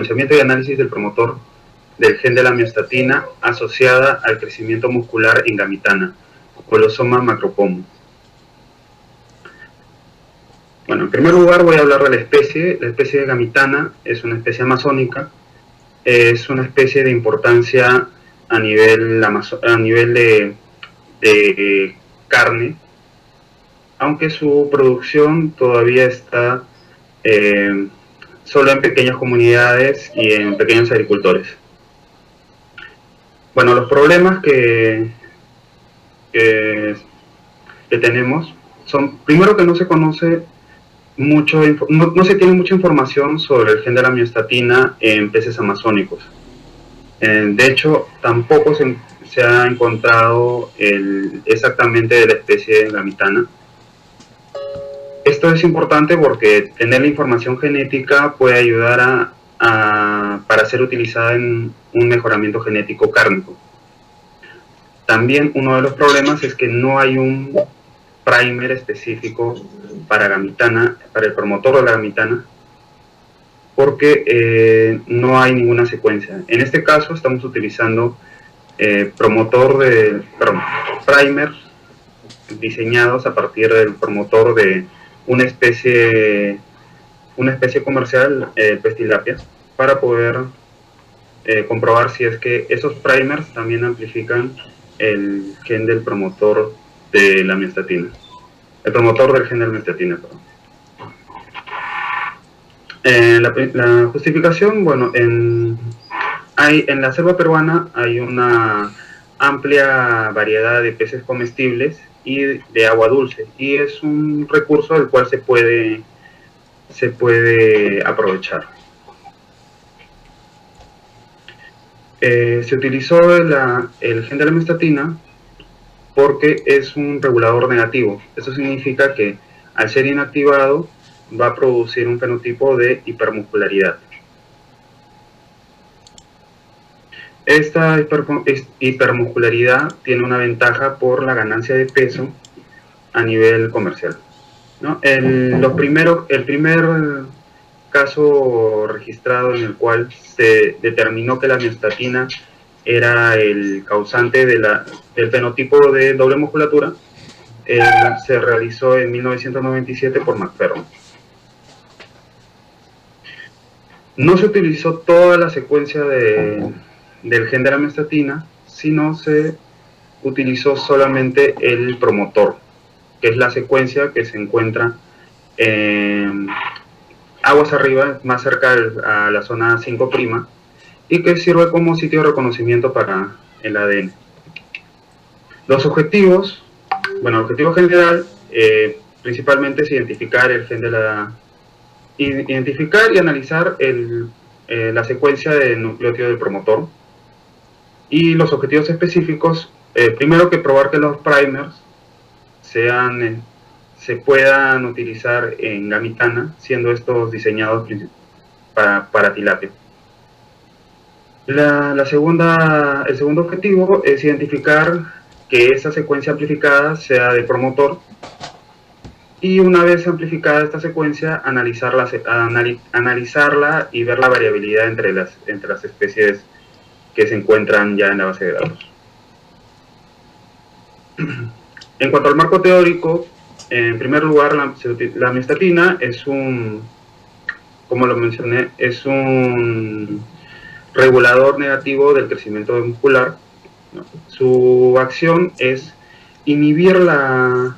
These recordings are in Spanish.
secuenciamiento y análisis del promotor del gen de la miostatina asociada al crecimiento muscular en gamitana, colosoma macropomo. Bueno, en primer lugar voy a hablar de la especie. La especie de gamitana es una especie amazónica, es una especie de importancia a nivel de carne, aunque su producción todavía está solo en pequeñas comunidades y en pequeños agricultores. Bueno, los problemas que tenemos son, primero, que no se conoce mucho, no se tiene mucha información sobre el gen de la miostatina en peces amazónicos. De hecho, tampoco se ha encontrado exactamente de la especie gamitana. Esto es importante porque tener la información genética puede ayudar para ser utilizada en un mejoramiento genético cárnico. También uno de los problemas es que no hay un primer específico para gamitana, para el promotor de la gamitana, porque no hay ninguna secuencia. En este caso estamos utilizando primers diseñados a partir del promotor de una especie comercial, Pestilapia, para poder comprobar si es que esos primers también amplifican el gen del promotor de la miostatina. El promotor del gen de la miostatina, perdón. La justificación, bueno, en la selva peruana hay una amplia variedad de peces comestibles y de agua dulce, y es un recurso del cual se puede aprovechar. Se utilizó el gen de la miostatina porque es un regulador negativo. Eso significa que al ser inactivado va a producir un fenotipo de hipermuscularidad. Esta hipermuscularidad tiene una ventaja por la ganancia de peso a nivel comercial, ¿no? El primer caso registrado en el cual se determinó que la miostatina era el causante del fenotipo de doble musculatura, se realizó en 1997 por McFerron. No se utilizó toda la secuencia del gen de la miostatina, sino se utilizó solamente el promotor, que es la secuencia que se encuentra aguas arriba, más cerca a la zona 5', y que sirve como sitio de reconocimiento para el ADN. Los objetivos, bueno, el objetivo general principalmente es identificar el gen de identificar y analizar la secuencia de nucleótido del promotor, y los objetivos específicos, primero que probar que los primers se puedan utilizar en gamitana, siendo estos diseñados para tilapia. El segundo objetivo es identificar que esa secuencia amplificada sea de promotor, y una vez amplificada esta secuencia, analizarla y ver la variabilidad entre las especies que se encuentran ya en la base de datos. En cuanto al marco teórico, en primer lugar, la miostatina es como lo mencioné, es un regulador negativo del crecimiento muscular, ¿no? Su acción es inhibir la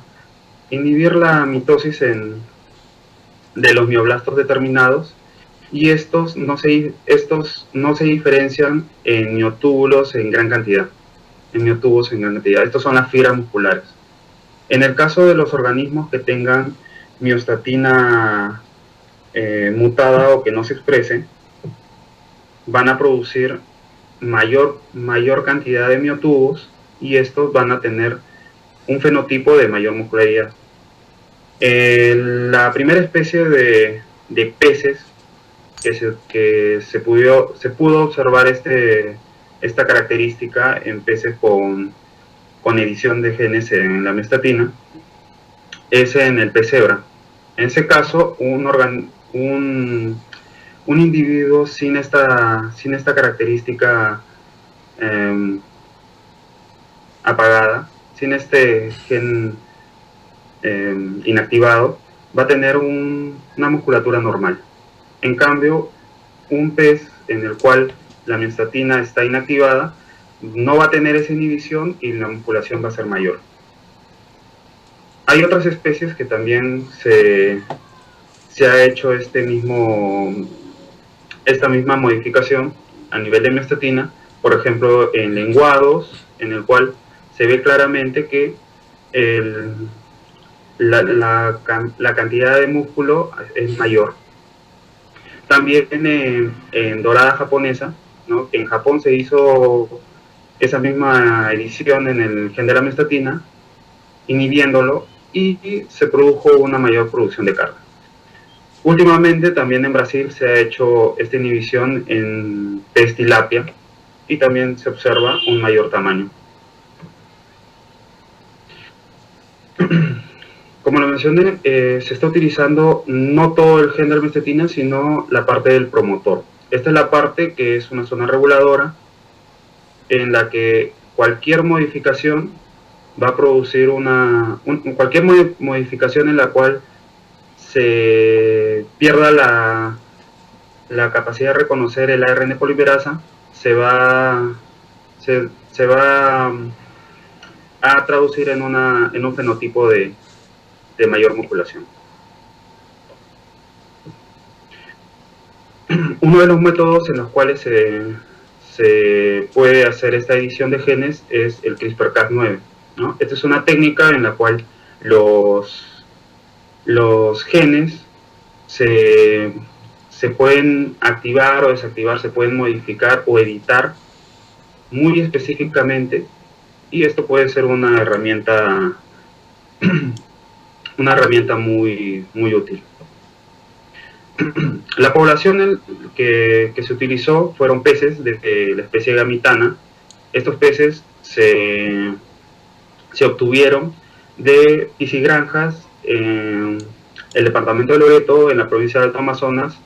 mitosis de los mioblastos determinados, y estos no se diferencian en miotúbulos en gran cantidad. Estos son las fibras musculares. En el caso de los organismos que tengan miostatina mutada o que no se exprese, van a producir mayor cantidad de miotubos, y estos van a tener un fenotipo de mayor muscularidad. La primera especie de peces que se pudo observar esta característica en peces con edición de genes en la miostatina es en el pez cebra. En ese caso, un un individuo sin esta característica apagada, sin este gen inactivado, va a tener una musculatura normal. En cambio, un pez en el cual la miostatina está inactivada no va a tener esa inhibición y la musculación va a ser mayor. Hay otras especies que también se ha hecho esta misma modificación a nivel de miostatina, por ejemplo en lenguados, en el cual se ve claramente que la cantidad de músculo es mayor. También en dorada japonesa, ¿no? En Japón se hizo esa misma edición en el gen de la miostatina, inhibiéndolo, y se produjo una mayor producción de carga. Últimamente también en Brasil se ha hecho esta inhibición en pez tilapia y también se observa un mayor tamaño. Como lo mencioné, se está utilizando no todo el gen de la miostatina, sino la parte del promotor. Esta es la parte que es una zona reguladora en la que cualquier modificación va a producir cualquier modificación en la cual se pierda la capacidad de reconocer el ARN polimerasa se va a traducir en un fenotipo de mayor musculación. Uno de los métodos en los cuales se puede hacer esta edición de genes es el CRISPR-Cas9, ¿no? Esta es una técnica en la cual los genes se pueden activar o desactivar, se pueden modificar o editar muy específicamente, y esto puede ser una herramienta muy, muy útil. La población que se utilizó fueron peces de la especie gamitana. Estos peces se obtuvieron de piscigranjas en el departamento de Loreto, en la provincia de Alto Amazonas,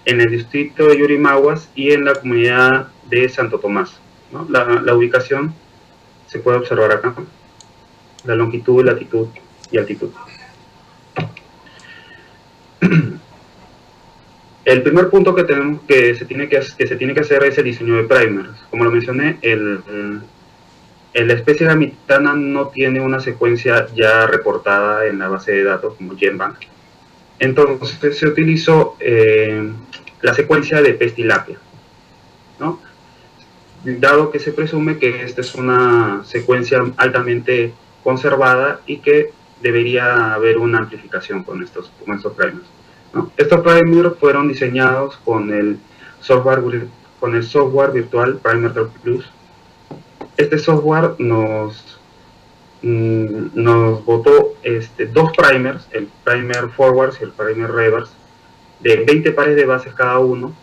en el distrito de Yurimaguas y en la comunidad de Santo Tomás, ¿no? La ubicación se puede observar acá, la longitud, latitud y altitud. El primer punto que se tiene que hacer es el diseño de primers. Como lo mencioné, la especie gamitana no tiene una secuencia ya reportada en la base de datos como GenBank. Entonces se utilizó la secuencia de pez tilapia, ¿no? Dado que se presume que esta es una secuencia altamente conservada y que debería haber una amplificación con estos primers, ¿no? Estos primers fueron diseñados con el software virtual PrimerTalk Plus. Este software nos botó dos primers, el primer forwards y el primer reverse, de 20 pares de bases cada uno,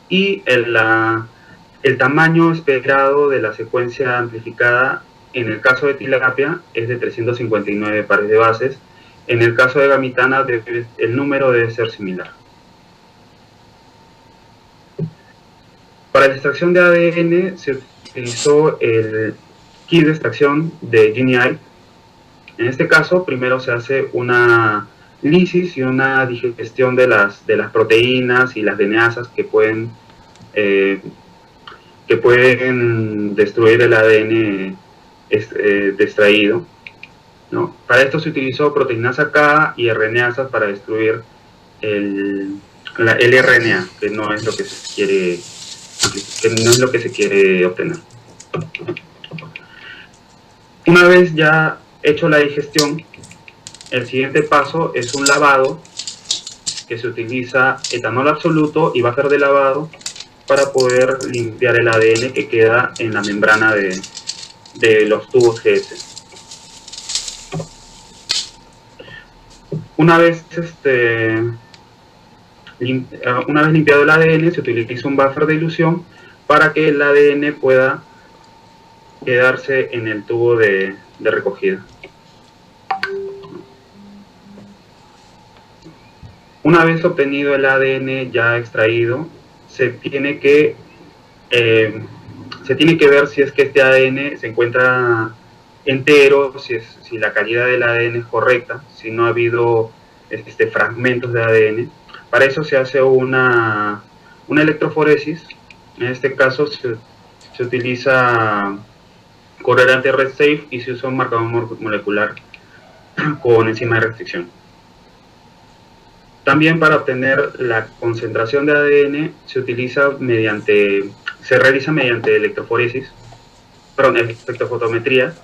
y el tamaño esperado de la secuencia amplificada en el caso de tilapia es de 359 pares de bases. En el caso de gamitana el número debe ser similar. Para la extracción de ADN se utilizó el kit de extracción de GeneEye. En este caso, primero se hace una lisis y una digestión de las proteínas y las DNAsas que pueden destruir el ADN extraído, ¿no? Para esto se utilizó proteinasa K y RNasas para destruir el RNA, que no es lo que se quiere obtener. Una vez ya hecho la digestión, el siguiente paso es un lavado, que se utiliza etanol absoluto y buffer de lavado para poder limpiar el ADN que queda en la membrana de los tubos GS. Una vez limpiado el ADN, se utiliza un buffer de dilución para que el ADN pueda quedarse en el tubo de recogida. Una vez obtenido el ADN ya extraído, se tiene que, eh, se tiene que ver si es que este ADN se encuentra entero, si la calidad del ADN es correcta, si no ha habido fragmentos de ADN. Para eso se hace una electroforesis. En este caso se utiliza correlante red safe y se usa un marcador molecular con enzima de restricción. También para obtener la concentración de ADN se realiza mediante electroforesis, perdón, espectrofotometría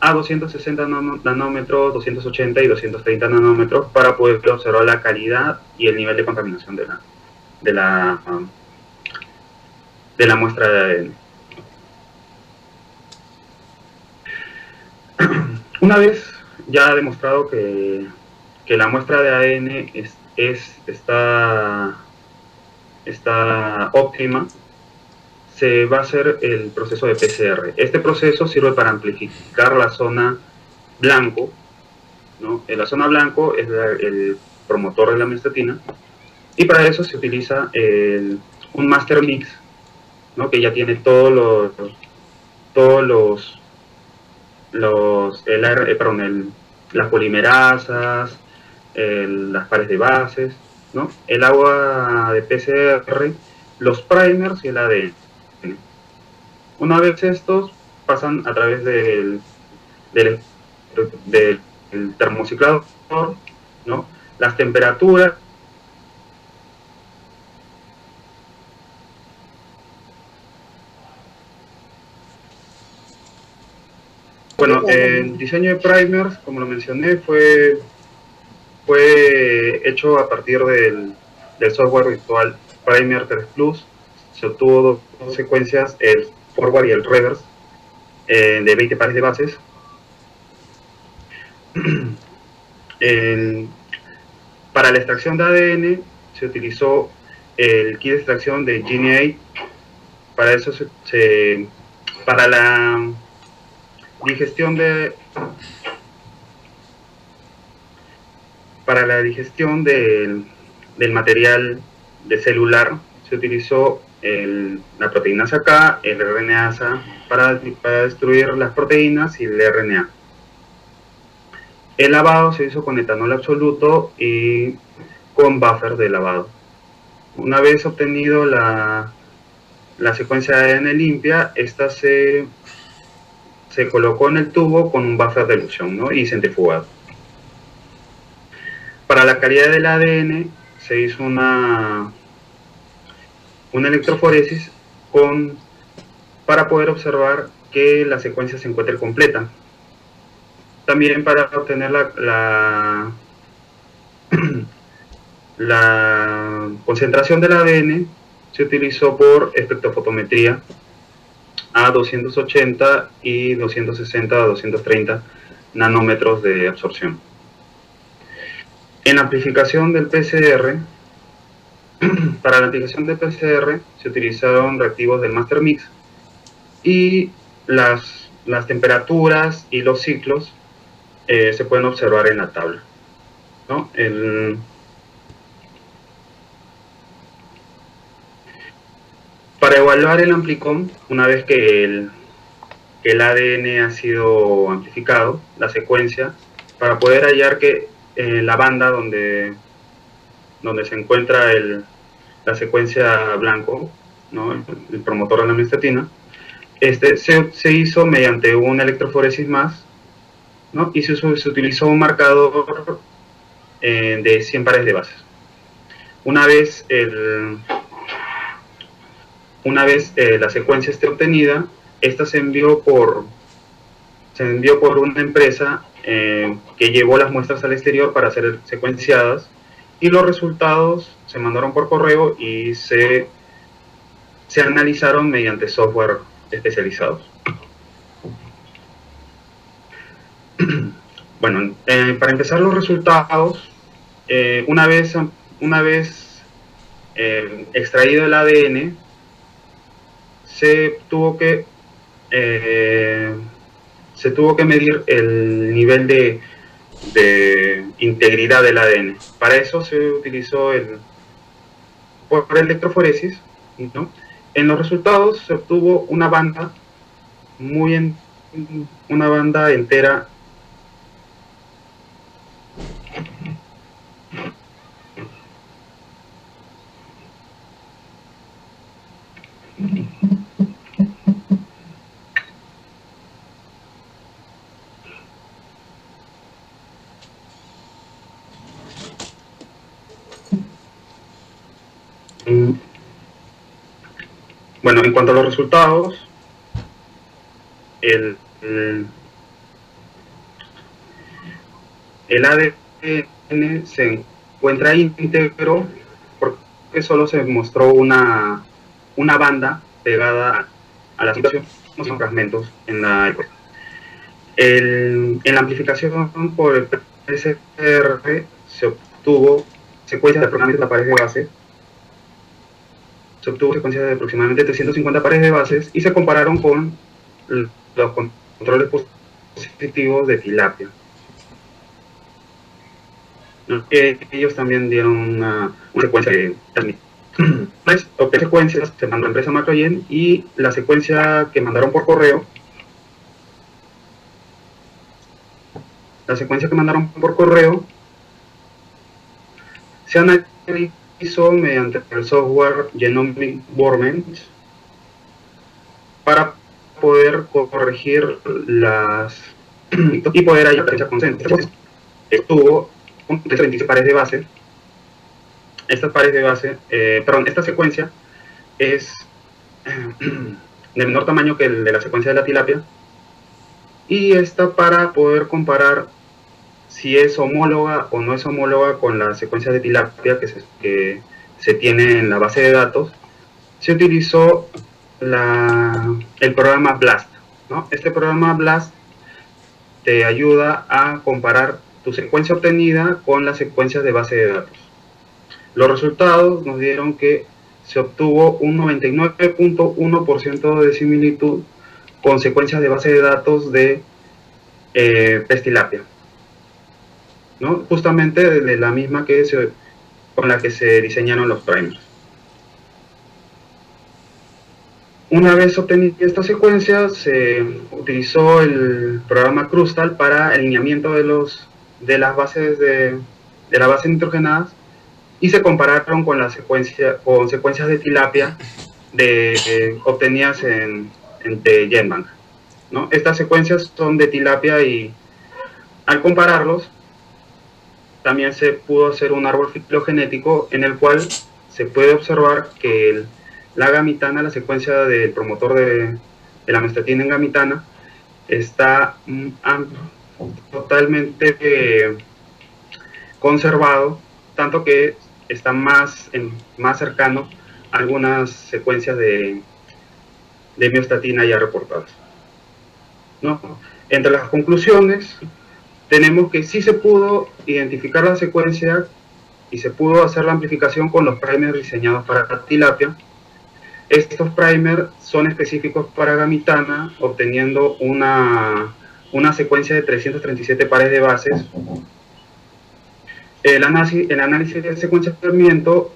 a 260 nanómetros, 280 y 230 nanómetros para poder observar la calidad y el nivel de contaminación de la, de la muestra de ADN. Una vez ya demostrado que la muestra de ADN está óptima, se va a hacer el proceso de PCR. Este proceso sirve para amplificar la zona blanco, ¿no? En la zona blanco es el promotor de la miostatina, y para eso se utiliza un master mix, ¿no? Que ya tiene las polimerasas, las pares de bases, ¿no? El agua de PCR, los primers y el ADN. Una vez estos pasan a través del termociclador, ¿no? Las temperaturas. Bueno, el diseño de primers, como lo mencioné, fue hecho a partir del software virtual Primer 3 Plus. Se obtuvo dos secuencias, el forward y el reverse, de 20 pares de bases. Para la extracción de ADN se utilizó el kit de extracción de Gene8. Para eso para la digestión del material de celular se utilizó la proteína K, el RNasa para destruir las proteínas y el RNA. El lavado se hizo con etanol absoluto y con buffer de lavado. Una vez obtenido la secuencia de ADN limpia, esta se colocó en el tubo con un buffer de elusión, ¿no? Y centrifugado. Para la calidad del ADN se hizo una electroforesis para poder observar que la secuencia se encuentre completa. También para obtener la concentración del ADN se utilizó por espectrofotometría a 280 y 260 a 230 nanómetros de absorción. En la amplificación del PCR, para la amplificación del PCR se utilizaron reactivos del Master Mix y las temperaturas y los ciclos se pueden observar en la tabla, ¿no? Para evaluar el amplicom, una vez que el ADN ha sido amplificado, la secuencia, para poder hallar que la banda donde se encuentra la secuencia blanco, ¿no? El promotor de la miostatina, se hizo mediante una electroforesis más, ¿no? Y se utilizó un marcador de 100 pares de bases. Una vez la secuencia esté obtenida, esta se envió por una empresa que llevó las muestras al exterior para ser secuenciadas, y los resultados se mandaron por correo y se analizaron mediante software especializados. Bueno, para empezar los resultados, una vez extraído el ADN, se tuvo que medir el nivel de de integridad del ADN. Para eso se utilizó por electroforesis, ¿no? En los resultados se obtuvo una banda una banda entera bueno, en cuanto a los resultados, el ADN se encuentra íntegro porque solo se mostró una banda pegada a la situación, unos fragmentos en la encuesta. En la amplificación por el PCR se obtuvo secuencias de aproximadamente la pared de bases. Se obtuvo secuencias de aproximadamente 350 pares de bases y se compararon con los controles positivos de tilapia. Ellos también dieron una secuencia de secuencias se mandó a la empresa Macrogen, y la secuencia que mandaron por correo, se analizó mediante el software Genomic Workbench para poder corregir y poder hallar fecha consenso. Estuvo con 36 pares de base. Esta secuencia es de menor tamaño que el de la secuencia de la tilapia, y esta para poder comparar si es homóloga o no es homóloga con la secuencia de tilapia que se tiene en la base de datos, se utilizó el programa BLAST, ¿no? Este programa BLAST te ayuda a comparar tu secuencia obtenida con las secuencias de base de datos. Los resultados nos dieron que se obtuvo un 99.1% de similitud con secuencias de base de datos de pez tilapia, ¿no? Justamente de la misma con la que se diseñaron los primers. Una vez obtenida esta secuencia, se utilizó el programa Crustal para alineamiento de las bases de las bases nitrogenadas, y se compararon con secuencias de tilapia obtenidas de GenBank, ¿no? Estas secuencias son de tilapia, y al compararlos también se pudo hacer un árbol filogenético en el cual se puede observar que la gamitana, la secuencia del promotor de la mestatina en gamitana, está totalmente conservado, tanto que está más cercano a algunas secuencias de miostatina ya reportadas, ¿no? Entre las conclusiones tenemos que sí se pudo identificar la secuencia y se pudo hacer la amplificación con los primers diseñados para tilapia. Estos primers son específicos para gamitana, obteniendo una secuencia de 337 pares de bases. El análisis de secuenciamiento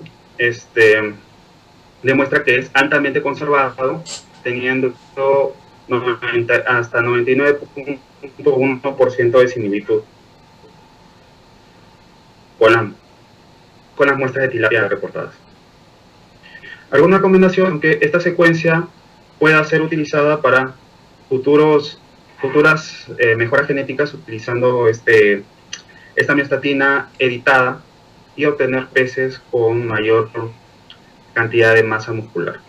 demuestra que es altamente conservado, teniendo hasta 99.1% de similitud con las muestras de tilapia reportadas. Alguna recomendación: que esta secuencia pueda ser utilizada para futuras mejoras genéticas, utilizando esta miostatina editada, y obtener peces con mayor cantidad de masa muscular.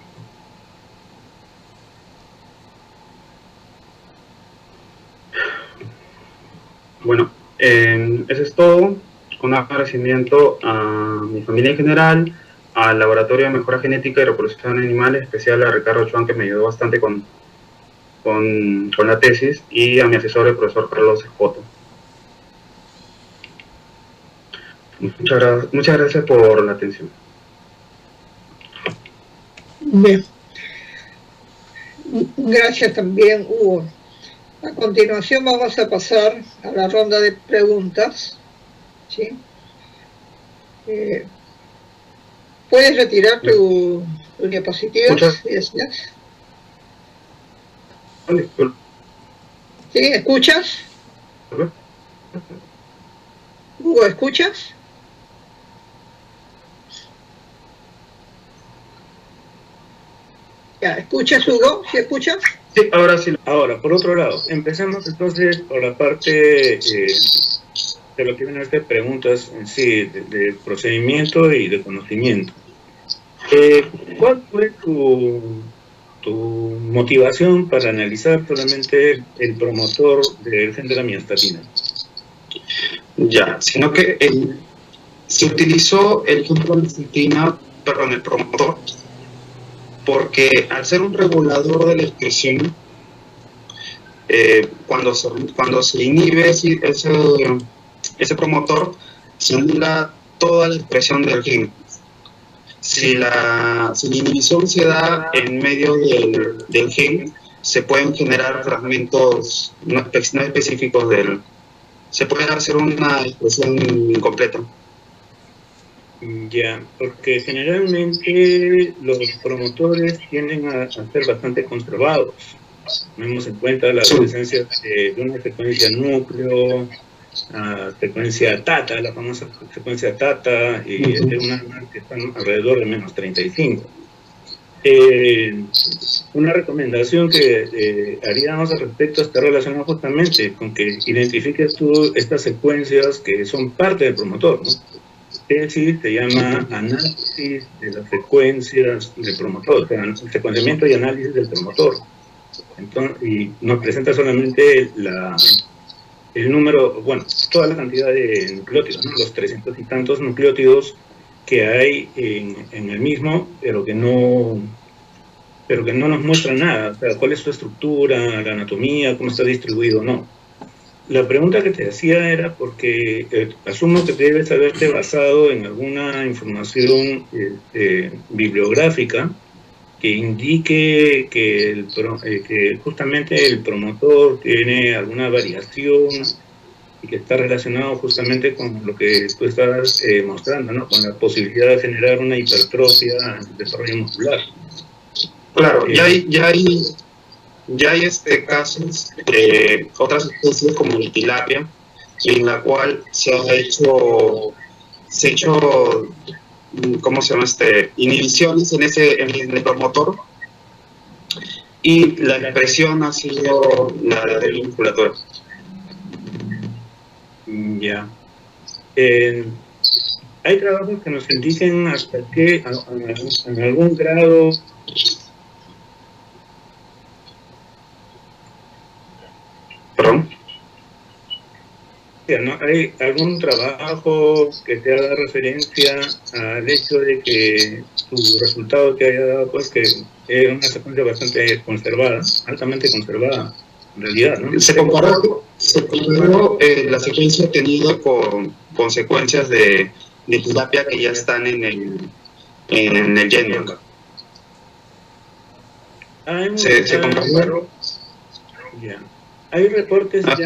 Bueno, eso es todo. Un agradecimiento a mi familia en general, al Laboratorio de Mejora Genética y Reproducción de Animales, especial a Ricardo Chuan, que me ayudó bastante con la tesis, y a mi asesor, el profesor Carlos Escoto. Muchas gracias por la atención. Bien. Gracias también, Hugo. A continuación vamos a pasar a la ronda de preguntas. ¿Sí? ¿Puedes retirar tu diapositiva si deseas? ¿Sí? ¿Escuchas? Hugo, ¿escuchas? Ya, ¿escuchas, Hugo? ¿Sí escuchas? Sí, ahora sí. Ahora, por otro lado, empecemos entonces por la parte de lo que viene a ser preguntas en sí, de procedimiento y de conocimiento. ¿Cuál fue tu motivación para analizar solamente el promotor del gen de la miostatina? Ya, sino que se utilizó el gen de la miostatina, perdón, el promotor, porque al ser un regulador de la expresión, cuando se inhibe ese promotor, se anula toda la expresión del gen. Si la inhibición se da en medio del gen, se pueden generar fragmentos no específicos se puede hacer una expresión incompleta. Ya, porque generalmente los promotores tienden a ser bastante conservados. Tenemos en cuenta la presencia de una secuencia núcleo, secuencia tata, la famosa secuencia tata, y es una que están alrededor de menos 35. Una recomendación que haríamos al respecto está relacionada justamente con que identifiques tú estas secuencias que son parte del promotor, ¿no? Tesis se llama análisis de las secuencias del promotor, o sea, secuenciamiento y análisis del promotor. Entonces, y nos presenta solamente el número, bueno, toda la cantidad de nucleótidos, ¿no? Los 300 y tantos nucleótidos que hay en el mismo, pero que no nos muestra nada, o sea, cuál es su estructura, la anatomía, cómo está distribuido, no. La pregunta que te hacía era porque asumo que debes haberte basado en alguna información bibliográfica que indique que justamente el promotor tiene alguna variación y que está relacionado justamente con lo que tú estás mostrando, ¿no? Con la posibilidad de generar una hipertrofia en el desarrollo muscular. Claro, ya hay casos, otras especies como la tilapia, en la cual se ha hecho ¿cómo se llama? Inhibiciones en el promotor, y la expresión ha sido la de musculatura. Ya. Hay trabajos que nos indiquen hasta que en algún grado ¿no? ¿Hay algún trabajo que te haga referencia al hecho de que tu resultado te haya dado, pues, que era una secuencia bastante conservada, altamente conservada, en realidad, ¿no? Se comparó la secuencia obtenida con secuencias de tilapia que ya están en el GenBank. Se comparó. Ya. Hay reportes ya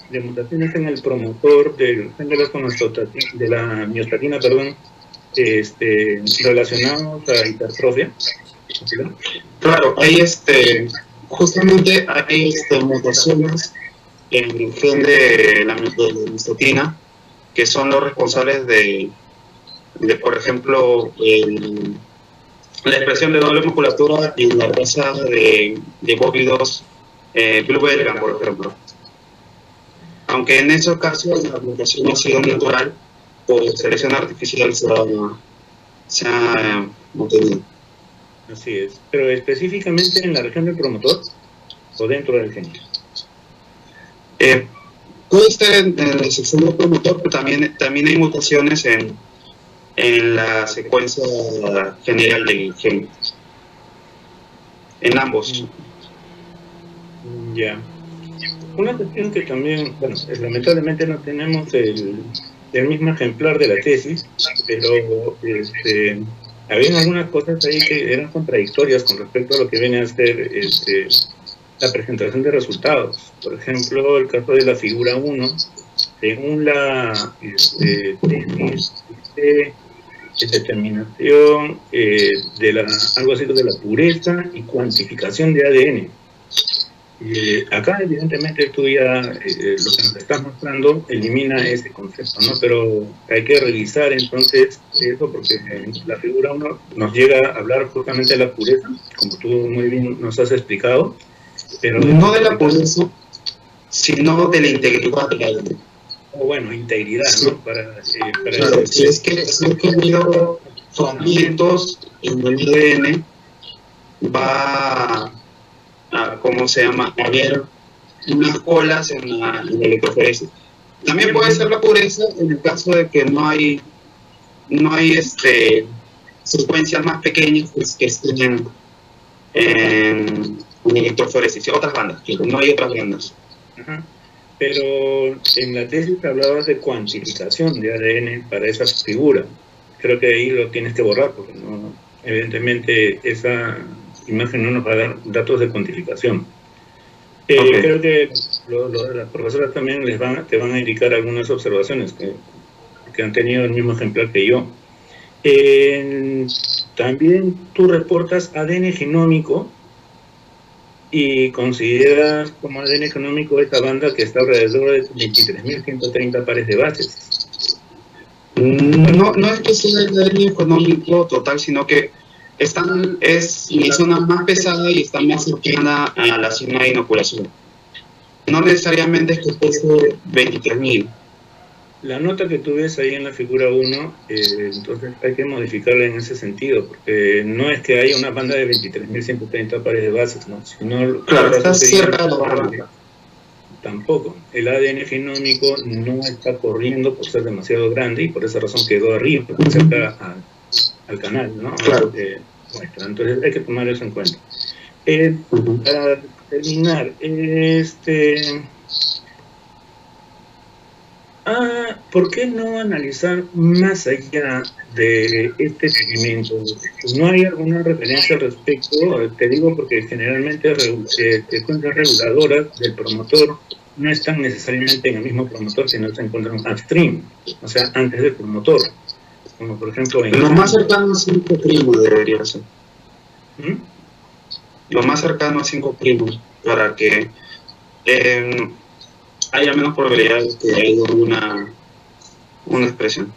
de mutaciones en el promotor de la miostatina, perdón, relacionados a hipertrofia. Claro, hay justamente hay mutaciones en el gen de la miostatina que son los responsables de por ejemplo, la expresión de doble musculatura y la raza de bóvidos Blue Belgian, por ejemplo. Aunque en esos casos la mutación ha sido natural, por selección artificial se ha mantenido. Así es. Pero específicamente en la región del promotor o dentro del gen. Puede estar en la sección del promotor, pero también hay mutaciones en la secuencia general del gen. En ambos. Ya. Una cuestión que también, bueno, lamentablemente no tenemos el mismo ejemplar de la tesis, pero habían algunas cosas ahí que eran contradictorias con respecto a lo que viene a ser la presentación de resultados. Por ejemplo, el caso de la figura 1, según la tesis de determinación algo así de la pureza y cuantificación de ADN. Acá evidentemente tú ya lo que nos estás mostrando elimina ese concepto, ¿no? Pero hay que revisar entonces eso, porque la figura 1 nos llega a hablar justamente de la pureza, como tú muy bien nos has explicado, pero no de la pureza, sino de la integridad de la ADN. Bueno, integridad, ¿no? Claro, si es que ha habido fragmentos en el ADN, va a, ¿cómo se llama?, a haber unas colas en la electroforesis. También puede ser la pureza en el caso de que no hay secuencias más pequeñas que estén en electroforesis, otras bandas, no hay otras bandas. Ajá. Pero en la tesis hablabas de cuantificación de ADN para esa figura. Creo que ahí lo tienes que borrar, porque no, evidentemente esa imagen no nos va a dar datos de cuantificación. Okay. Creo que las profesoras también te van a indicar algunas observaciones que han tenido el mismo ejemplar que yo. También tú reportas ADN genómico y consideras como ADN genómico esta banda que está alrededor de 23.130 pares de bases. No es que sea el ADN genómico total, sino que es la zona más pesada y está más cercana a la zona de inoculación. No necesariamente es que pese 23.000. La nota que tú ves ahí en la figura 1, entonces hay que modificarla en ese sentido, porque no es que haya una banda de 23.130 pares de bases, ¿no? Sino, claro, está cerca de la banda. Tampoco. El ADN genómico no está corriendo por ser demasiado grande y por esa razón quedó arriba, cerca al canal, ¿no? Claro. Entonces hay que tomar eso en cuenta. Para terminar, ¿por qué no analizar más allá de este segmento? ¿No hay alguna referencia al respecto? Te digo porque generalmente frecuencias reguladoras del promotor no están necesariamente en el mismo promotor, sino se encuentran upstream, o sea, antes del promotor. Como por ejemplo en... Lo más cercano a 5' debería ser. Lo más cercano a 5' para que haya menos probabilidad de que haya una expresión.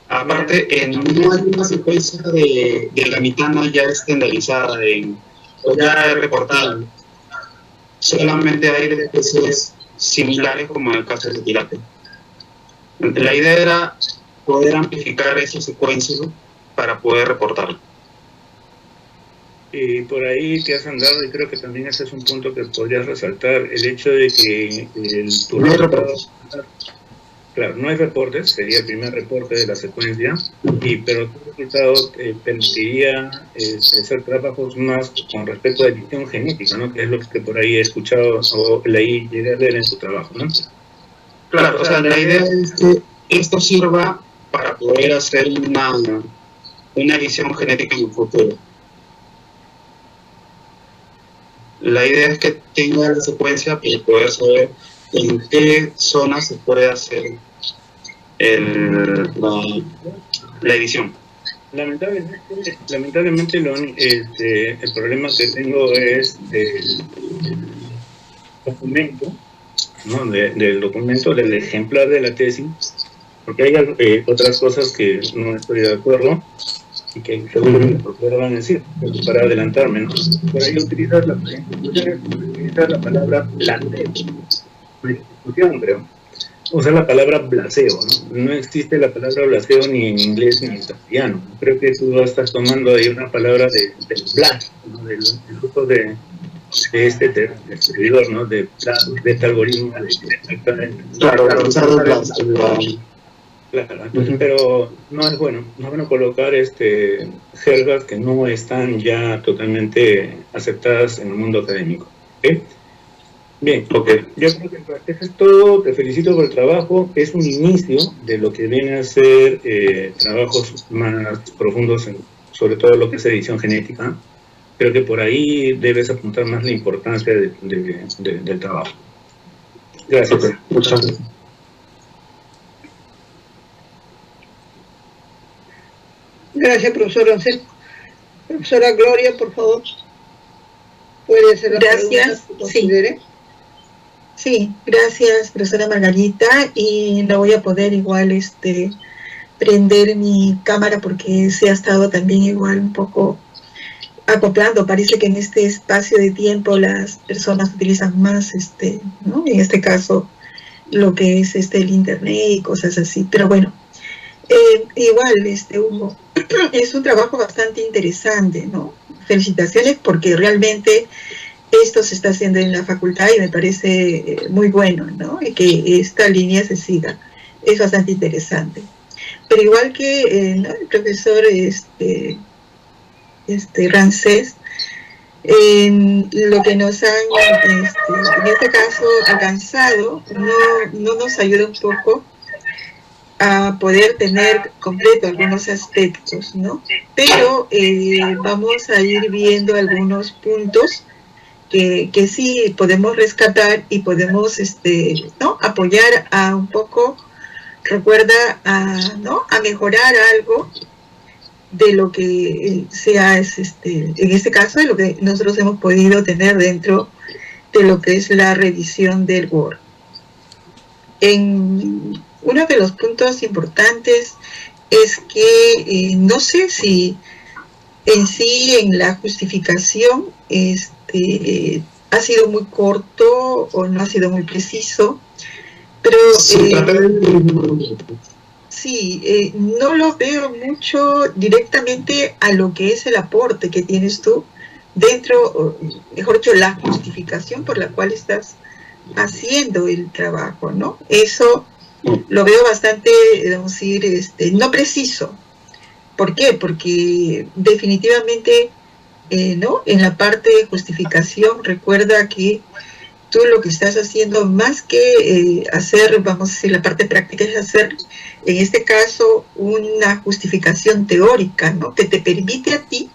Aparte, no hay una secuencia de la mitad ya estandarizada o ya reportada. Solamente hay de especies similares como en el caso del tilapia. La idea era poder amplificar esa secuencia para poder reportarlo. Y por ahí te has andado, y creo que también ese es un punto que podrías resaltar, el hecho de que no hay reportes. Claro, no hay reportes, sería el primer reporte de la secuencia, pero tu resultado permitiría hacer trabajos más con respecto a edición genética, ¿no? Que es lo que por ahí he escuchado o leí llegué a ver en tu trabajo, ¿no? Claro, o sea, la idea es que esto sirva para poder hacer una edición genética en el futuro. La idea es que tenga la secuencia para poder saber en qué zona se puede hacer la edición. Lamentablemente el problema que tengo es del documento, ¿no? Del documento, del ejemplar de la tesis, porque hay otras cosas que no estoy de acuerdo y que seguro que los van a decir, para adelantarme, ¿no? Por ahí utilizas la palabra blaseo, discusión, creo. Usar la palabra blaseo, ¿no? No existe la palabra blaseo ni en inglés ni en castellano. Creo que tú estás tomando ahí una palabra del blast, ¿no? del uso de este servidor, ¿no? De este algoritmo. Claro, usar el blast. Claro, entonces, pero no es bueno colocar jergas que no están ya totalmente aceptadas en el mundo académico. ¿Okay? Bien, yo creo que eso es todo. Te felicito por el trabajo. Es un inicio de lo que viene a ser trabajos más profundos, sobre todo lo que es edición genética. Creo que por ahí debes apuntar más la importancia del trabajo. Gracias. Ok, muchas gracias. Gracias, profesor Ansel. Profesora Gloria, por favor. ¿Puede hacer la pregunta que considere? Sí, gracias, profesora Margarita, y no voy a poder igual prender mi cámara porque se ha estado también igual un poco acoplando. Parece que en este espacio de tiempo las personas utilizan más, ¿no? En este caso, lo que es el internet y cosas así. Pero bueno, igual, Hugo, es un trabajo bastante interesante, ¿no? Felicitaciones porque realmente esto se está haciendo en la facultad y me parece muy bueno, ¿no? Y que esta línea se siga. Es bastante interesante. Pero igual que ¿no? El profesor Rancés, lo que nos han, en este caso, alcanzado, no nos ayuda un poco a poder tener completo algunos aspectos, ¿no? Pero vamos a ir viendo algunos puntos que sí podemos rescatar y podemos ¿no? apoyar a un poco, recuerda, ¿no? a mejorar algo de lo que sea, en este caso, de lo que nosotros hemos podido tener dentro de lo que es la revisión del Word. Uno de los puntos importantes es que no sé si en sí en la justificación ha sido muy corto o no ha sido muy preciso, pero sí, no lo veo mucho directamente a lo que es el aporte que tienes tú dentro, mejor dicho, la justificación por la cual estás haciendo el trabajo, ¿no? Eso lo veo bastante, vamos a decir, no preciso. ¿Por qué? Porque definitivamente, ¿no? En la parte de justificación, recuerda que tú lo que estás haciendo, más que hacer, vamos a decir, la parte práctica, es hacer, en este caso, una justificación teórica, ¿no? Que te permite a ti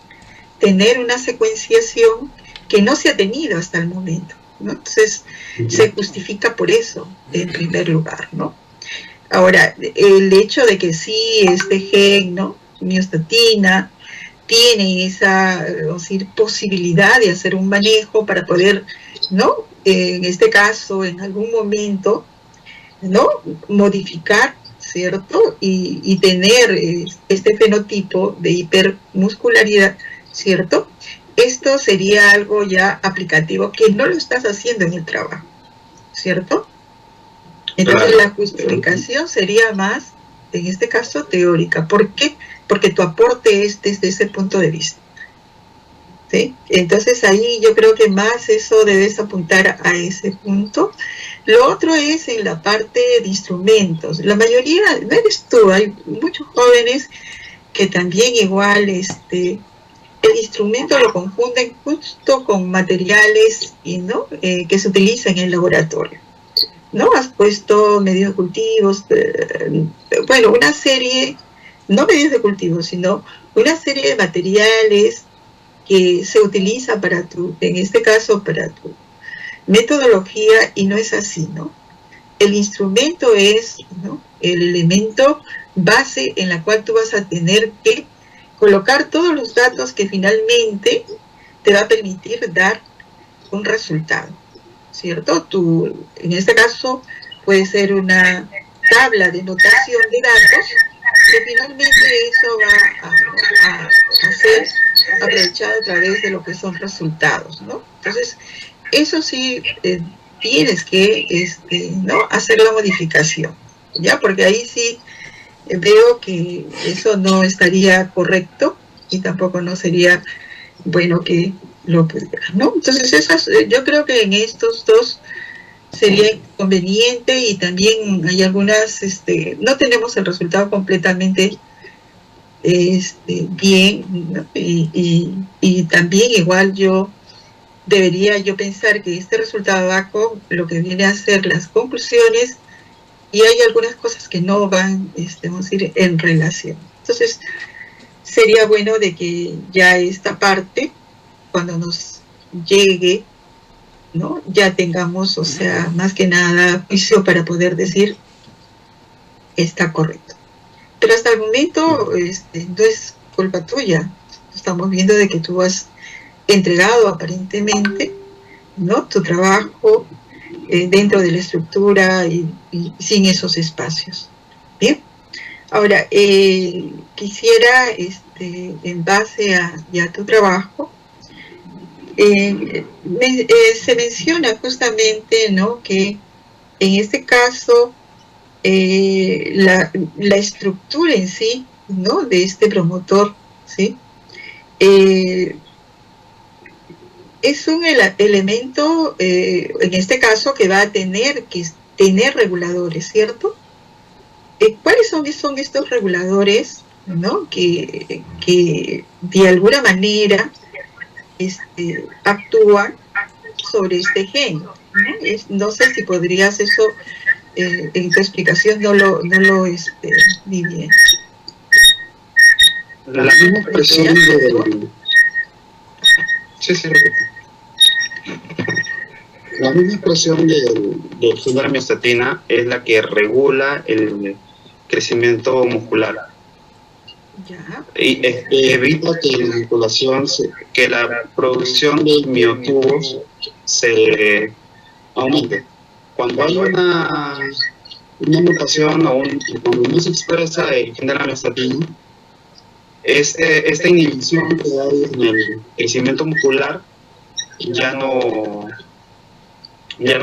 tener una secuenciación que no se ha tenido hasta el momento, ¿no? Entonces, se justifica por eso, en primer lugar, ¿no? Ahora, el hecho de que sí, este gen, ¿no? Miostatina, tiene esa, vamos a decir, posibilidad de hacer un manejo para poder, ¿no? En este caso, en algún momento, ¿no? Modificar, ¿cierto? Y tener este fenotipo de hipermuscularidad, ¿cierto? Esto sería algo ya aplicativo que no lo estás haciendo en el trabajo, ¿cierto? Entonces la justificación sería más, en este caso, teórica. ¿Por qué? Porque tu aporte es desde ese punto de vista. ¿Sí? Entonces ahí yo creo que más eso debes apuntar a ese punto. Lo otro es en la parte de instrumentos. La mayoría, no eres tú, hay muchos jóvenes que también igual el instrumento lo confunden justo con materiales ¿no? Que se utilizan en el laboratorio. ¿No? Has puesto medios de cultivos, bueno, una serie, no medios de cultivo, sino una serie de materiales que se utiliza para en este caso, para tu metodología, y no es así, ¿no? El instrumento es, ¿no? El elemento base en la cual tú vas a tener que colocar todos los datos que finalmente te va a permitir dar un resultado, ¿cierto? Tú, en este caso, puede ser una tabla de notación de datos que finalmente eso va a ser aprovechado a través de lo que son resultados, ¿no? Entonces, eso sí tienes que ¿no? hacer la modificación, ¿ya? Porque ahí sí veo que eso no estaría correcto y tampoco no sería bueno que lo pudieran, ¿no? Entonces, esas, yo creo que en estos dos sería conveniente, y también hay algunas, no tenemos el resultado completamente bien, ¿no? Y también igual debería yo pensar que este resultado va con lo que viene a ser las conclusiones, y hay algunas cosas que no van, vamos a decir, en relación. Entonces, sería bueno de que ya esta parte cuando nos llegue, ¿no? Ya tengamos, o sea, más que nada juicio para poder decir está correcto. Pero hasta el momento no es culpa tuya. Estamos viendo de que tú has entregado aparentemente, ¿no?, tu trabajo dentro de la estructura y sin esos espacios. Bien. Ahora, quisiera, en base a tu trabajo, se menciona justamente, ¿no?, que en este caso la estructura en sí, ¿no?, de este promotor, ¿sí?, es un elemento, en este caso, que va a tener que tener reguladores, ¿cierto? ¿Cuáles son estos reguladores, ¿no?, que de alguna manera actúan sobre este gen, ¿no? No sé si podrías eso, en tu explicación no lo vi bien. La misma expresión del... Sí, sí. La misma expresión del gen de la miostatina es la que regula el crecimiento muscular. Ya. Y evita que la musculación, que la producción de miotubos se aumente. Cuando hay una mutación o cuando no se expresa el gen de la miostatina, esta inhibición que hay en el crecimiento muscular ya no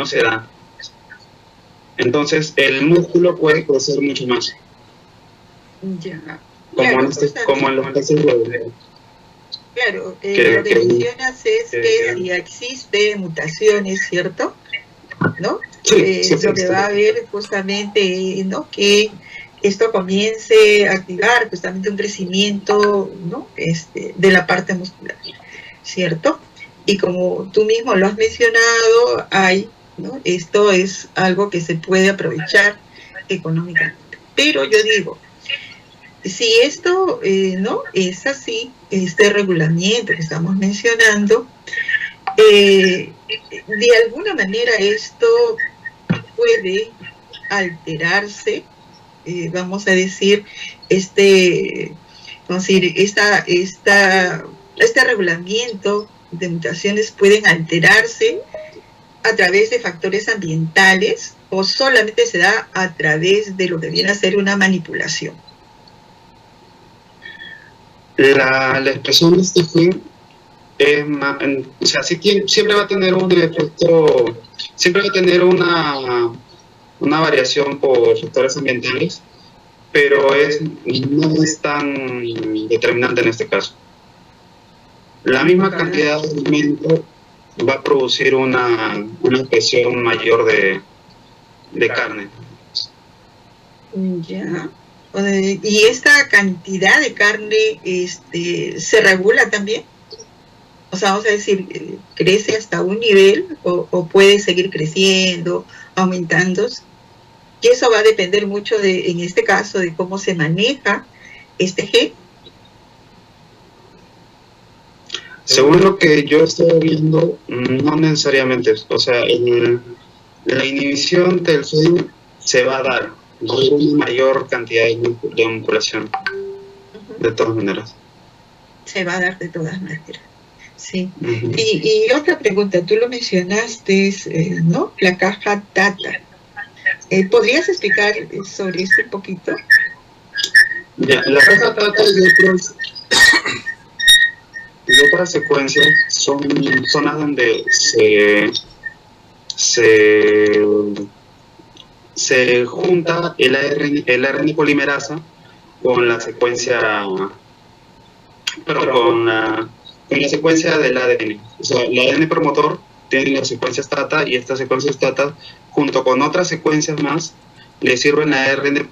se da. Entonces el músculo puede crecer mucho más. Ya. Como en los casos de... Claro, lo que mencionas es que si existe mutaciones, ¿cierto?, ¿no? Sí, lo que va a haber justamente, ¿no?, que esto comience a activar justamente un crecimiento, ¿no?, de la parte muscular, ¿cierto? Y como tú mismo lo has mencionado, ¿no?, esto es algo que se puede aprovechar económicamente. Pero yo digo, si esto no es así, este regulamiento que estamos mencionando, de alguna manera esto puede alterarse, vamos a decir, este regulamiento de mutaciones pueden alterarse a través de factores ambientales, o solamente se da a través de lo que viene a ser una manipulación. La expresión de este gen o sea, siempre va a tener un efecto, siempre va a tener una variación por factores ambientales, pero no es tan determinante en este caso. La misma cantidad de alimento va a producir una expresión mayor de carne. Ya. ¿Y esta cantidad de carne se regula también? O sea, vamos a decir, ¿crece hasta un nivel o puede seguir creciendo, aumentando? Y eso va a depender mucho en este caso, de cómo se maneja este gen. Según lo que yo estoy viendo, no necesariamente. O sea, la inhibición del gen se va a dar con una mayor cantidad de manipulación, de todas maneras. Se va a dar de todas maneras. Sí. Y otra pregunta, tú lo mencionaste, ¿no?, la caja Data. ¿Podrías explicar sobre esto un poquito? Ya, la caja Data y otras secuencias son zonas donde se junta el ARN polimerasa con la secuencia, con la secuencia del ADN. O sea, el ADN promotor tiene las secuencias TATA, y estas secuencias TATA, junto con otras secuencias más, le sirven a ARN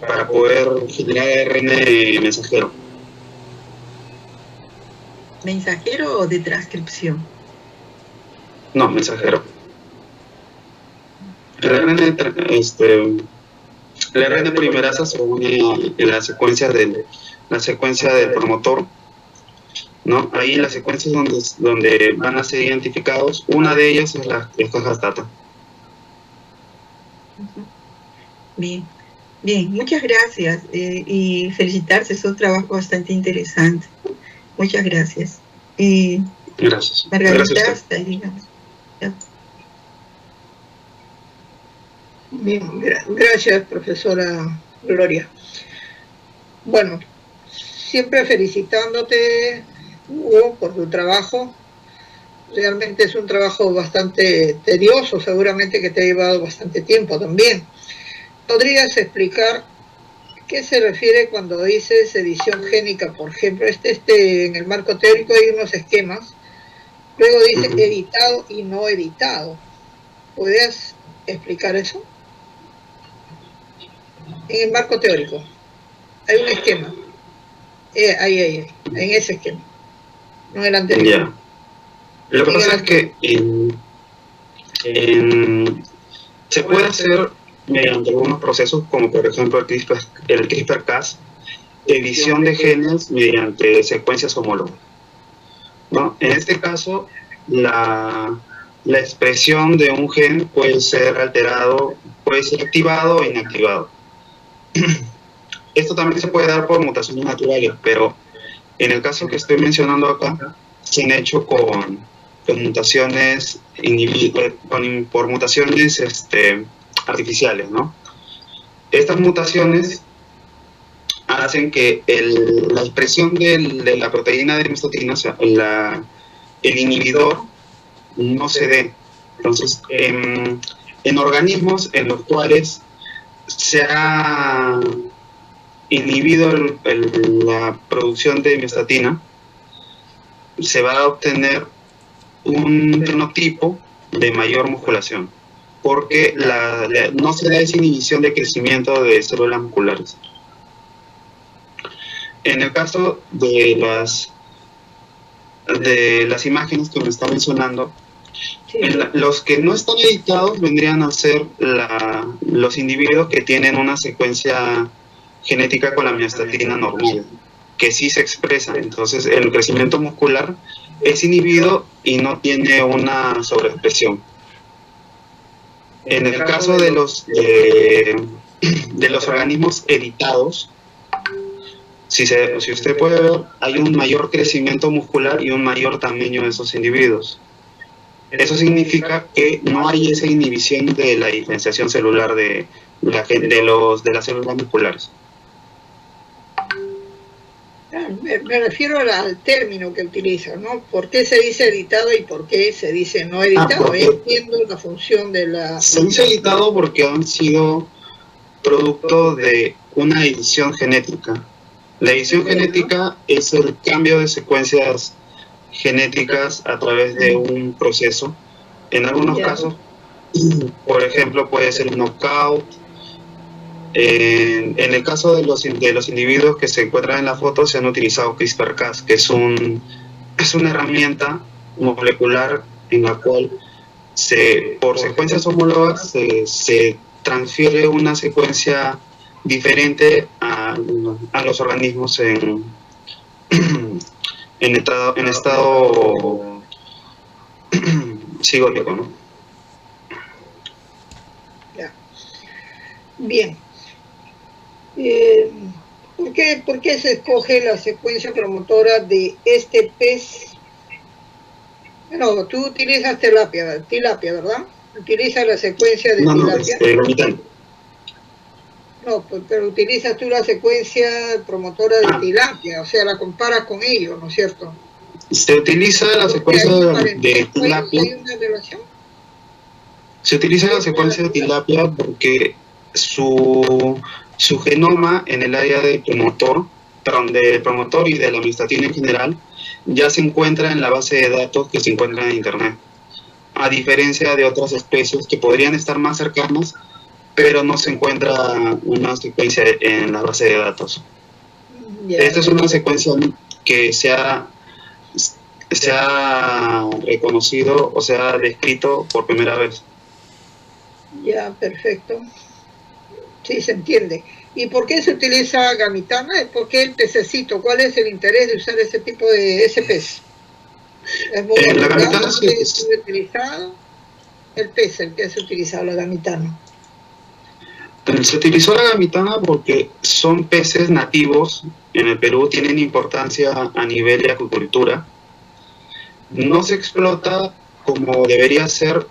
para poder generar ARN mensajero. ¿Mensajero o de transcripción? No, mensajero. El ARN polimerasa se une en la secuencia del promotor, ¿no? Ahí las secuencias donde van a ser identificados, una de ellas es las cajas data. Bien, bien, muchas gracias y felicitarse, es un trabajo bastante interesante. Muchas gracias. Gracias. Margarita, Gracias hasta ahí, digamos. Bien, gracias, profesora Gloria. Bueno, siempre felicitándote, Hugo, por tu trabajo. Realmente es un trabajo bastante tedioso, seguramente que te ha llevado bastante tiempo también. ¿Podrías explicar qué se refiere cuando dices edición génica? Por ejemplo, en el marco teórico hay unos esquemas, luego dice editado y no editado. ¿Podrías explicar eso? En el marco teórico hay un esquema. En ese esquema, no en el anterior. Yeah. Lo que pasa es que se puede hacer mediante algunos procesos, como por ejemplo el CRISPR-Cas, edición de genes mediante secuencias homólogas, ¿no? En este caso, la expresión de un gen puede ser alterado, puede ser activado o inactivado. Esto también se puede dar por mutaciones naturales, pero en el caso que estoy mencionando acá, se han hecho por mutaciones artificiales, ¿no? Estas mutaciones hacen que la expresión de la proteína de mistatina, o sea, el inhibidor, no se dé. Entonces, en organismos en los cuales se ha inhibido la producción de miostatina, se va a obtener un fenotipo de mayor musculación, porque no se da esa inhibición de crecimiento de células musculares. En el caso de las imágenes que me está mencionando, sí, los que no están editados vendrían a ser los individuos que tienen una secuencia genética con la miostatina normal, que sí se expresa. Entonces el crecimiento muscular es inhibido y no tiene una sobreexpresión. En el caso de los organismos editados, si usted puede ver, hay un mayor crecimiento muscular y un mayor tamaño de esos individuos. Eso significa que no hay esa inhibición de la diferenciación celular de las células musculares. Me refiero al término que utiliza, ¿no? ¿Por qué se dice editado y por qué se dice no editado? Entiendo la función de la... Se dice editado porque han sido producto de una edición genética. La edición genética es el cambio de secuencias genéticas a través de un proceso. En algunos casos, por ejemplo, puede ser un knockout. En el caso de los individuos que se encuentran en la foto, se han utilizado CRISPR-Cas, que es una herramienta molecular en la cual por secuencias homólogas se transfiere una secuencia diferente a los organismos en estado cigótico, ¿no? Bien. ¿Por qué se escoge la secuencia promotora de este pez? Bueno, tú utilizas tilapia, ¿verdad? Utilizas la secuencia de tilapia. No, pero utilizas tú la secuencia promotora de tilapia, o sea, la comparas con ellos, ¿no es cierto? Se utiliza la secuencia de tilapia. ¿Hay una relación? Se utiliza la secuencia de tilapia porque su genoma en el área del promotor y de la miostatina en general ya se encuentra en la base de datos que se encuentra en internet, a diferencia de otras especies que podrían estar más cercanas, pero no se encuentra una secuencia en la base de datos. Esta es una secuencia que se ha reconocido o se ha descrito por primera vez. Ya, perfecto. Sí, se entiende. ¿Y por qué se utiliza gamitana? ¿Por qué el pececito? ¿Cuál es el interés de usar ese tipo de ese pez? ¿Es muy La abundante? gamitana ¿Es muy utilizado? El pez, el que se utiliza, la gamitana. se utilizó la gamitana porque son peces nativos en el Perú, tienen importancia a nivel de acuicultura. No se explota como debería ser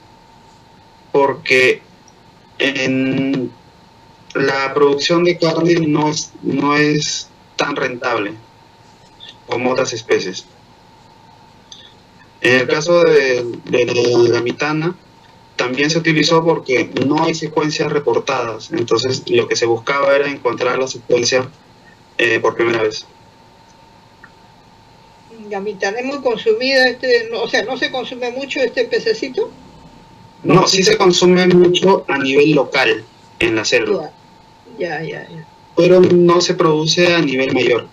porque en la producción de carne no es tan rentable como otras especies. En el caso de la gamitana, también se utilizó porque no hay secuencias reportadas, entonces lo que se buscaba era encontrar la secuencia por primera vez. Gamitana es muy consumida, o sea, no se consume mucho este pececito. No, sí se consume mucho a nivel local en la selva, Ya. pero no se produce a nivel mayor,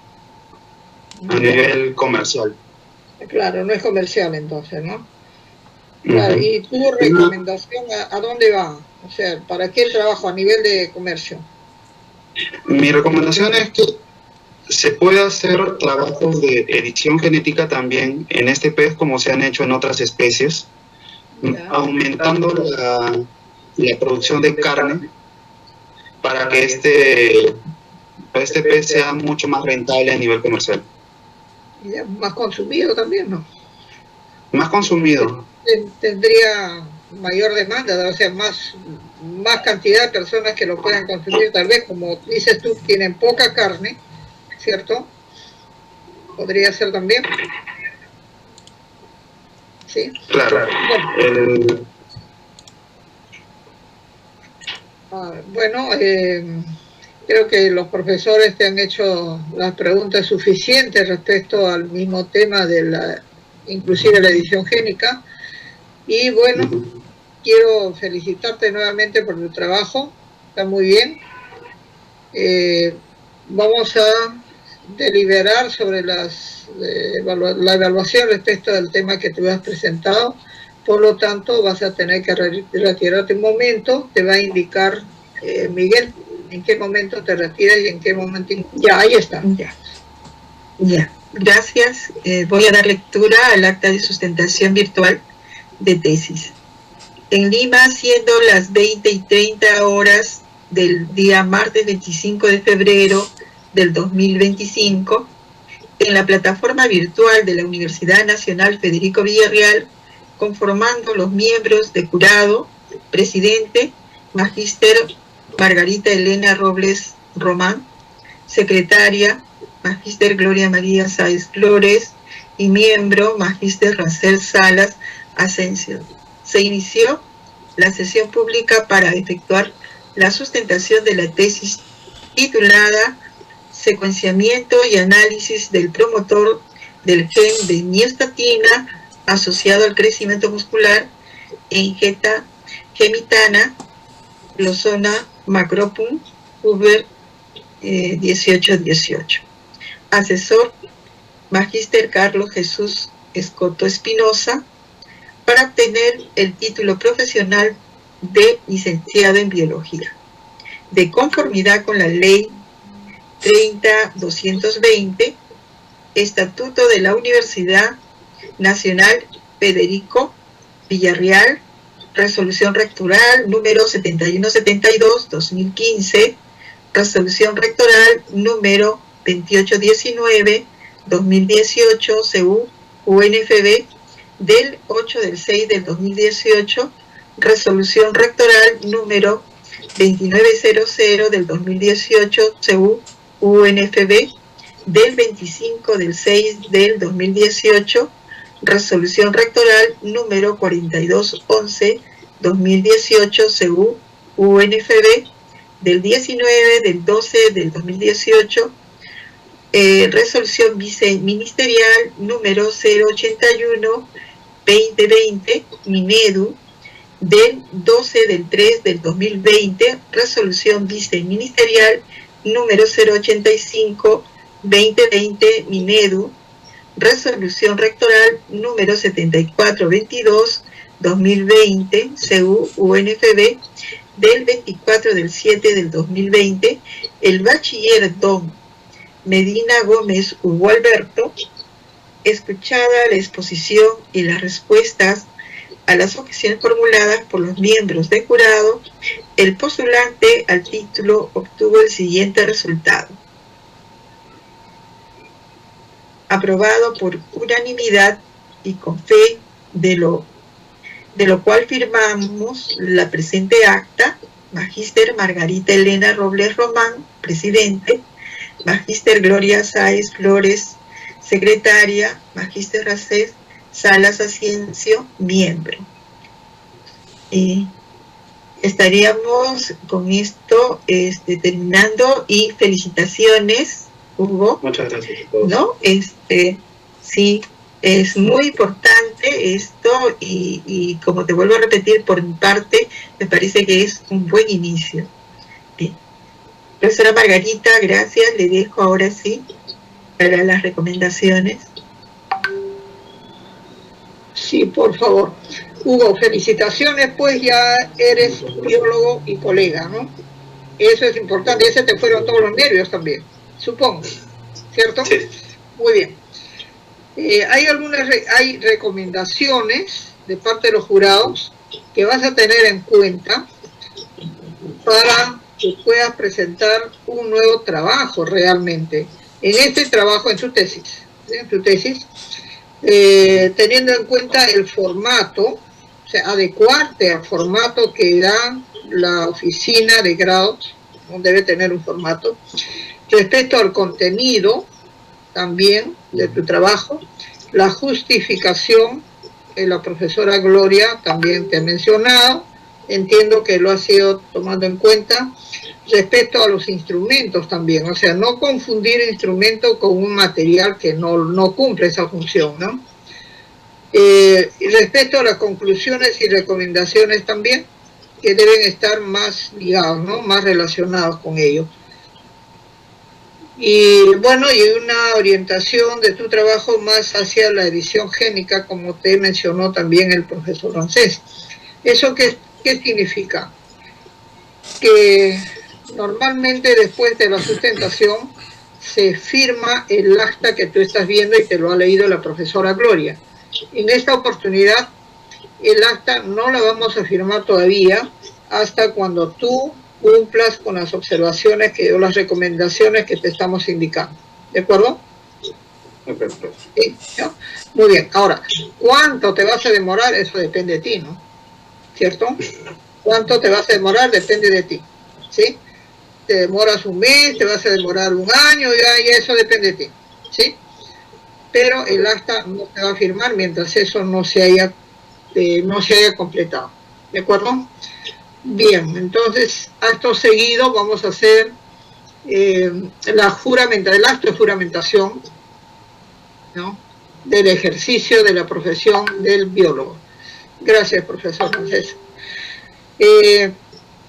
a nivel comercial. Claro, no es comercial entonces, ¿no? Claro, ¿y tu recomendación a dónde va? O sea, ¿para qué el trabajo a nivel de comercio? Mi recomendación es que se puede hacer trabajos de edición genética también en este pez como se han hecho en otras especies, aumentando la producción de carne para que este pez sea mucho más rentable a nivel comercial. Y más consumido también, ¿no? Más consumido. Tendría mayor demanda, o sea, más cantidad de personas que lo puedan consumir, tal vez, como dices tú, tienen poca carne, ¿cierto? Podría ser también. Sí. Claro. Bueno, creo que los profesores te han hecho las preguntas suficientes respecto al mismo tema de inclusive la edición génica. Y bueno, quiero felicitarte nuevamente por tu trabajo, está muy bien. Vamos a deliberar sobre la evaluación respecto del tema que te has presentado. Por lo tanto, vas a tener que retirarte un momento. Te va a indicar Miguel en qué momento te retiras y en qué momento... Ya, ahí está. Ya. Gracias. Voy a dar lectura al acta de sustentación virtual de tesis. En Lima, siendo las 20:30 horas del día martes 25 de febrero del 2025, en la plataforma virtual de la Universidad Nacional Federico Villarreal, conformando los miembros de jurado, presidente, magíster Margarita Elena Robles Román, secretaria, magíster Gloria María Sáez Flores, y miembro, magíster Racel Salas Asensio. Se inició la sesión pública para efectuar la sustentación de la tesis titulada Secuenciamiento y análisis del promotor del gen de miostatina asociado al crecimiento muscular en gemitana, glosona macropum, Uber 1818. Asesor, magíster Carlos Jesús Escoto Espinosa, para obtener el título profesional de licenciado en biología, de conformidad con la ley 30.220, Estatuto de la Universidad Nacional Federico Villarreal, Resolución Rectoral número 7172-2015, Resolución Rectoral número 2819-2018, CU UNFB, del 8/6/2018, Resolución Rectoral número 2900 del 2018, CU UNFB, del 25/6 del 2018, Resolución Rectoral número 4211-2018, CU UNFB, del 19/12 del 2018, Resolución Viceministerial número 081-2020, MINEDU, del 12/3 del 2020, Resolución Viceministerial número 085-2020, MINEDU, Resolución Rectoral número 7422-2020, CU UNFB, del 24/7/2020, el bachiller don Medina Gómez Hugo Alberto, escuchada la exposición y las respuestas a las objeciones formuladas por los miembros del jurado, el postulante al título obtuvo el siguiente resultado. Aprobado por unanimidad y con fe, de lo cual firmamos la presente acta, Magíster Margarita Elena Robles Román, presidente, Magíster Gloria Sáez Flores, secretaria, Magíster Racés Salas Asciencio, miembro. Estaríamos con esto terminando, y felicitaciones, Hugo. Muchas gracias a todos. ¿No? Sí, es muy importante esto, y como te vuelvo a repetir, por mi parte, me parece que es un buen inicio. Bien. Profesora Margarita, gracias. Le dejo ahora sí para las recomendaciones. Sí, por favor. Hugo, felicitaciones, pues ya eres biólogo y colega, ¿no? Eso es importante, ese te fueron todos los nervios también, supongo, ¿cierto? Sí. Muy bien. Hay recomendaciones de parte de los jurados que vas a tener en cuenta para que puedas presentar un nuevo trabajo realmente. En este trabajo, en tu tesis, teniendo en cuenta el formato, o sea, adecuarte al formato que da la oficina de grados, debe tener un formato, respecto al contenido también de tu trabajo, la justificación, la profesora Gloria también te ha mencionado, entiendo que lo has ido tomando en cuenta, respecto a los instrumentos también, o sea, no confundir instrumento con un material que no cumple esa función, ¿no? Y respecto a las conclusiones y recomendaciones también, que deben estar más ligados, ¿no? Más relacionados con ello. Y bueno, y una orientación de tu trabajo más hacia la edición génica, como te mencionó también el profesor Rancés. ¿Eso qué significa? Que normalmente después de la sustentación se firma el acta que tú estás viendo y te lo ha leído la profesora Gloria. En esta oportunidad el acta no la vamos a firmar todavía hasta cuando tú cumplas con las observaciones o las recomendaciones que te estamos indicando. ¿De acuerdo? Sí, ¿no? Muy bien. Ahora, ¿cuánto te vas a demorar? Eso depende de ti, ¿no? ¿Cierto? ¿Cuánto te vas a demorar? Depende de ti. ¿Sí? Te demoras un mes, te vas a demorar un año, ya eso depende de ti. ¿Sí? Pero el acta no se va a firmar mientras eso no se haya completado. ¿De acuerdo? Bien, entonces, acto seguido vamos a hacer el acto de juramentación, ¿no? Del ejercicio de la profesión del biólogo. Gracias, profesor Francés.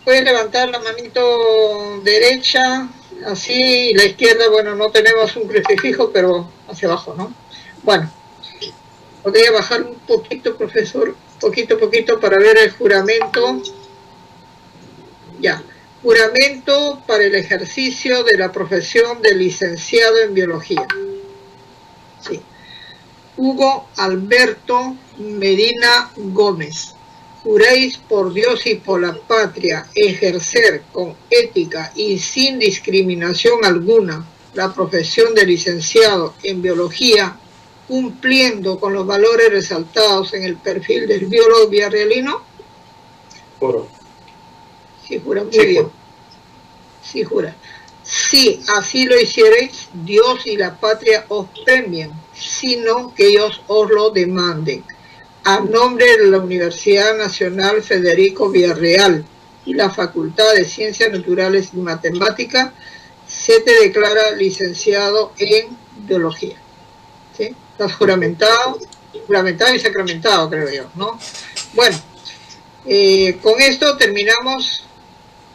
Pueden levantar la manito derecha, así, y la izquierda, bueno, no tenemos un crucifijo, pero hacia abajo, ¿no? Bueno, podría bajar un poquito, profesor, poquito, para ver el juramento. Ya, juramento para el ejercicio de la profesión de licenciado en biología. Sí. Hugo Alberto Medina Gómez. Juráis por Dios y por la patria ejercer con ética y sin discriminación alguna la profesión de licenciado en biología, cumpliendo con los valores resaltados en el perfil del biólogo villarrealino. Juro. Sí, jura, muy bien. Sí, jura. Si así lo hicierais, Dios y la patria os premien, sino que ellos os lo demanden. A nombre de la Universidad Nacional Federico Villarreal y la Facultad de Ciencias Naturales y Matemáticas, se te declara licenciado en biología. ¿Sí? Estás juramentado y sacramentado, creo yo, ¿no? Bueno, con esto terminamos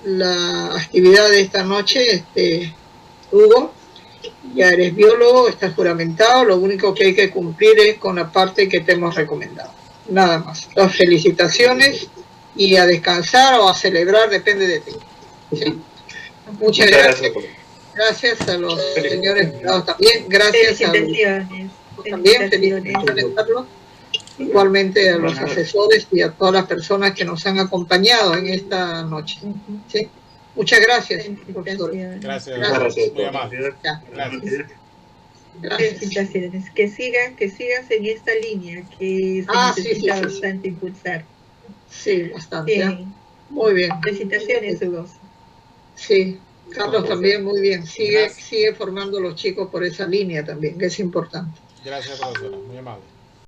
la actividad de esta noche. Hugo, ya eres biólogo, estás juramentado, lo único que hay que cumplir es con la parte que te hemos recomendado, nada más. Las felicitaciones y a descansar o a celebrar, depende de ti. ¿Sí? Muchas gracias. Gracias a los señores también. Gracias a los también. Felicitaciones, Carlos. Igualmente a los asesores y a todas las personas que nos han acompañado en esta noche. ¿Sí? Muchas gracias, profesor. Gracias. Muy amable. Gracias. Felicitaciones. Que sigas en esta línea que se necesita bastante impulsar. Sí, bastante. Muy bien. Felicitaciones, Hugo. Sí, Carlos también, muy bien. Sigue formando a los chicos por esa línea también, que es importante. Gracias, profesora. Muy amable.